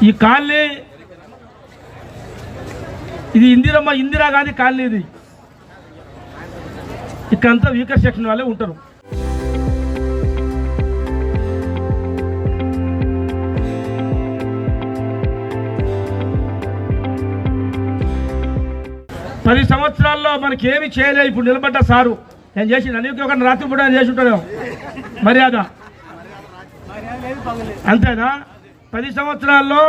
ఈ కాలనీ ఇది ఇందిరాగాంధీ కాలనీ. ఇది ఇక్కడంతా వీకర్ సెక్షన్ వాళ్ళే ఉంటారు. పది సంవత్సరాల్లో మనకి ఏమి చేయలేదు. ఇప్పుడు నిలబడ్డ సారు నేను చేసి అనికి ఒక రాత్రి పూట చేసి ఉంటాను మర్యాద, అంతేనా? 10 సంవత్సరాల్లో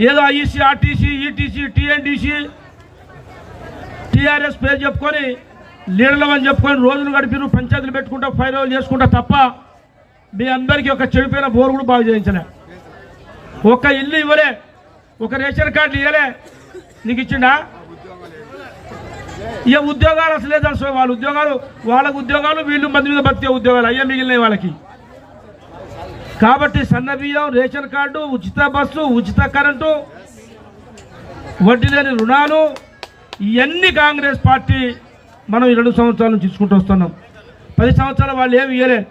ఏదో ఐఈసీ, ఆర్టీసీ, ఈటీసీ, టీఎన్డీసీ, టీఆర్ఎస్ పేరు చెప్పుకొని లీడర్లు అని చెప్పుకొని రోజులు గడిపిరు, పంచాయతీలు పెట్టుకుంటా, ఫైనల్ చేసుకుంటా తప్ప మీ అందరికీ ఒక చెడిపోయిన బోరు కూడా బాగు చేయించలే. ఒక్క ఇల్లు ఇవ్వలే, ఒక రేషన్ కార్డు ఇవ్వలే. నీకు ఇచ్చిండా? ఇక ఉద్యోగాలు అసలు లేదనుకో, వాళ్ళకు ఉద్యోగాలు వీళ్ళు మంది మీద బతికే ఉద్యోగాలు అయ్యే మిగిలినాయి వాళ్ళకి. కాబట్టి సన్న బియ్యం, రేషన్ కార్డు, ఉచిత బస్సు, ఉచిత కరెంటు, వడ్డీ లేని రుణాలు, ఇవన్నీ కాంగ్రెస్ పార్టీ మనం ఈ 2 సంవత్సరాల నుంచి తీసుకుంటూ వస్తున్నాం. 10 సంవత్సరాలు వాళ్ళు ఏమి ఇవ్వలేదు.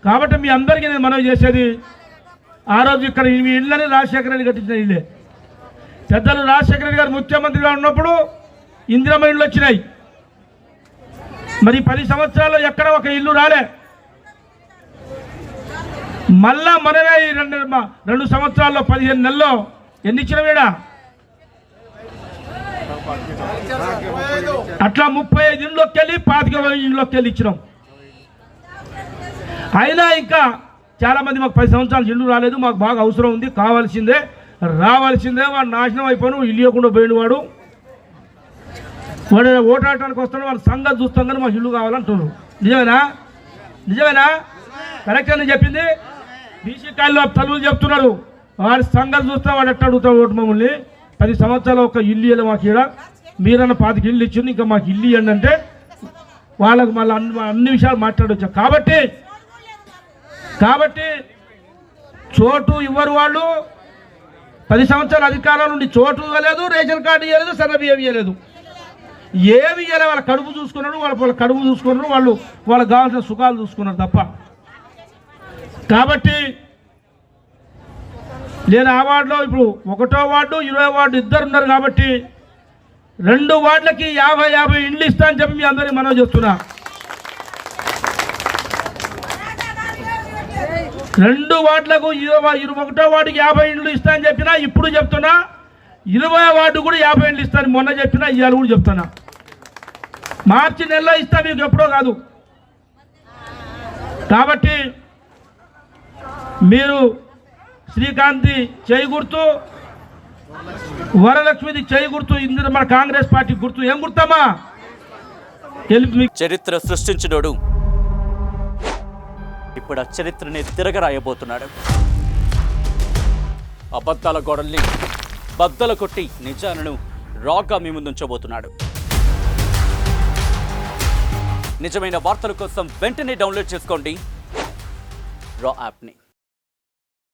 కాబట్టి మీ అందరికీ నేను మనవి చేసేది, ఆ రోజు ఇక్కడ ఈ ఇళ్ళని రాజశేఖర రెడ్డి కట్టించిన ఇల్లే. పెద్దలు రాజశేఖర రెడ్డి గారు ముఖ్యమంత్రిగా ఉన్నప్పుడు ఇందిరమ్మ ఇళ్ళు వచ్చినాయి. మరి 10 సంవత్సరాల్లో ఎక్కడ ఒక ఇల్లు రాలే. మళ్ళా మనమే ఈ 2 సంవత్సరాల్లో 15 నెలల్లో ఎన్ని ఇచ్చినవేడా? అట్లా 35 ఇంట్లోకి వెళ్ళి 25 ఇంట్లోకి వెళ్ళి ఇచ్చినాం. అయినా ఇంకా చాలా మంది మాకు 10 సంవత్సరాలు ఇల్లు రాలేదు, మాకు బాగా అవసరం ఉంది, కావాల్సిందే, రావాల్సిందే, వాడు నాశనం అయిపోయాను, ఇల్లు ఇవ్వకుండా పోయిన వాడు ఓటాడటానికి వస్తాడు, వాళ్ళ సంగతి చూస్తాం కానీ మాకు ఇల్లు కావాలంటున్నారు. నిజమేనా? కరెక్ట్ అని చెప్పింది. బీసీ కాయల్లో తల్లులు చెప్తున్నారు, వాడి సంగతి చూస్తా వాడు ఎట్లా అడుగుతాడు ఓటు మమ్మల్ని. 10 సంవత్సరాలు ఒక ఇల్లు ఇవ్వాలి మాకు. ఇక్కడ మీరన్న 25 ఇల్లు ఇచ్చింది, ఇంకా మాకు ఇల్లు ఇవ్వండి అంటే వాళ్ళకు మళ్ళీ అన్ని విషయాలు మాట్లాడవచ్చు. కాబట్టి చోటు ఇవ్వరు వాళ్ళు. 10 సంవత్సరాల అధికారాల నుండి చోటు ఇవ్వలేదు, రేషన్ కార్డు ఇవ్వలేదు, సన్నబియ్యం ఇవ్వలేదు, ఏమి ఇవ్వలేదు. వాళ్ళ కడుపు చూసుకున్నారు, వాళ్ళ కడుపు చూసుకున్నారు, వాళ్ళకి కావాల్సిన సుఖాలు చూసుకున్నారు తప్ప. కాబట్టి నేను ఆ వార్డులో ఇప్పుడు 1వ వార్డు 20వ వార్డు ఇద్దరు ఉన్నారు. కాబట్టి 2 వార్డులకి 50 ఇండ్లు ఇస్తా అని చెప్పి మీ అందరికీ మనవి చేస్తున్నా. 2 వార్డులకు 21వ వార్డుకి 50 ఇండ్లు ఇస్తా అని చెప్పినా, ఇప్పుడు చెప్తున్నా. 20వ వార్డు కూడా 50 ఇండ్లు ఇస్తాను మొన్న చెప్పినా, ఇవాళ కూడా చెప్తున్నా. మార్చి నెలలో ఇస్తా, మీకు ఎప్పుడో కాదు. కాబట్టి మీరు శ్రీకాంతి చేయి గుర్తు, వరలక్ష్మిది చేయి గుర్తు, ఇందులో మన కాంగ్రెస్ పార్టీ గుర్తు. ఏం గుర్తమ్మా? చరిత్ర సృష్టించినోడు ఇప్పుడు ఆ చరిత్రని తిరగరాయబోతున్నాడు. అబద్ధాల గోడల్ని బద్దలు కొట్టి నిజాలను రాగా మీ ముందుంచబోతున్నాడు. నిజమైన వార్తల కోసం వెంటనే డౌన్లోడ్ చేసుకోండి రా యాప్ని.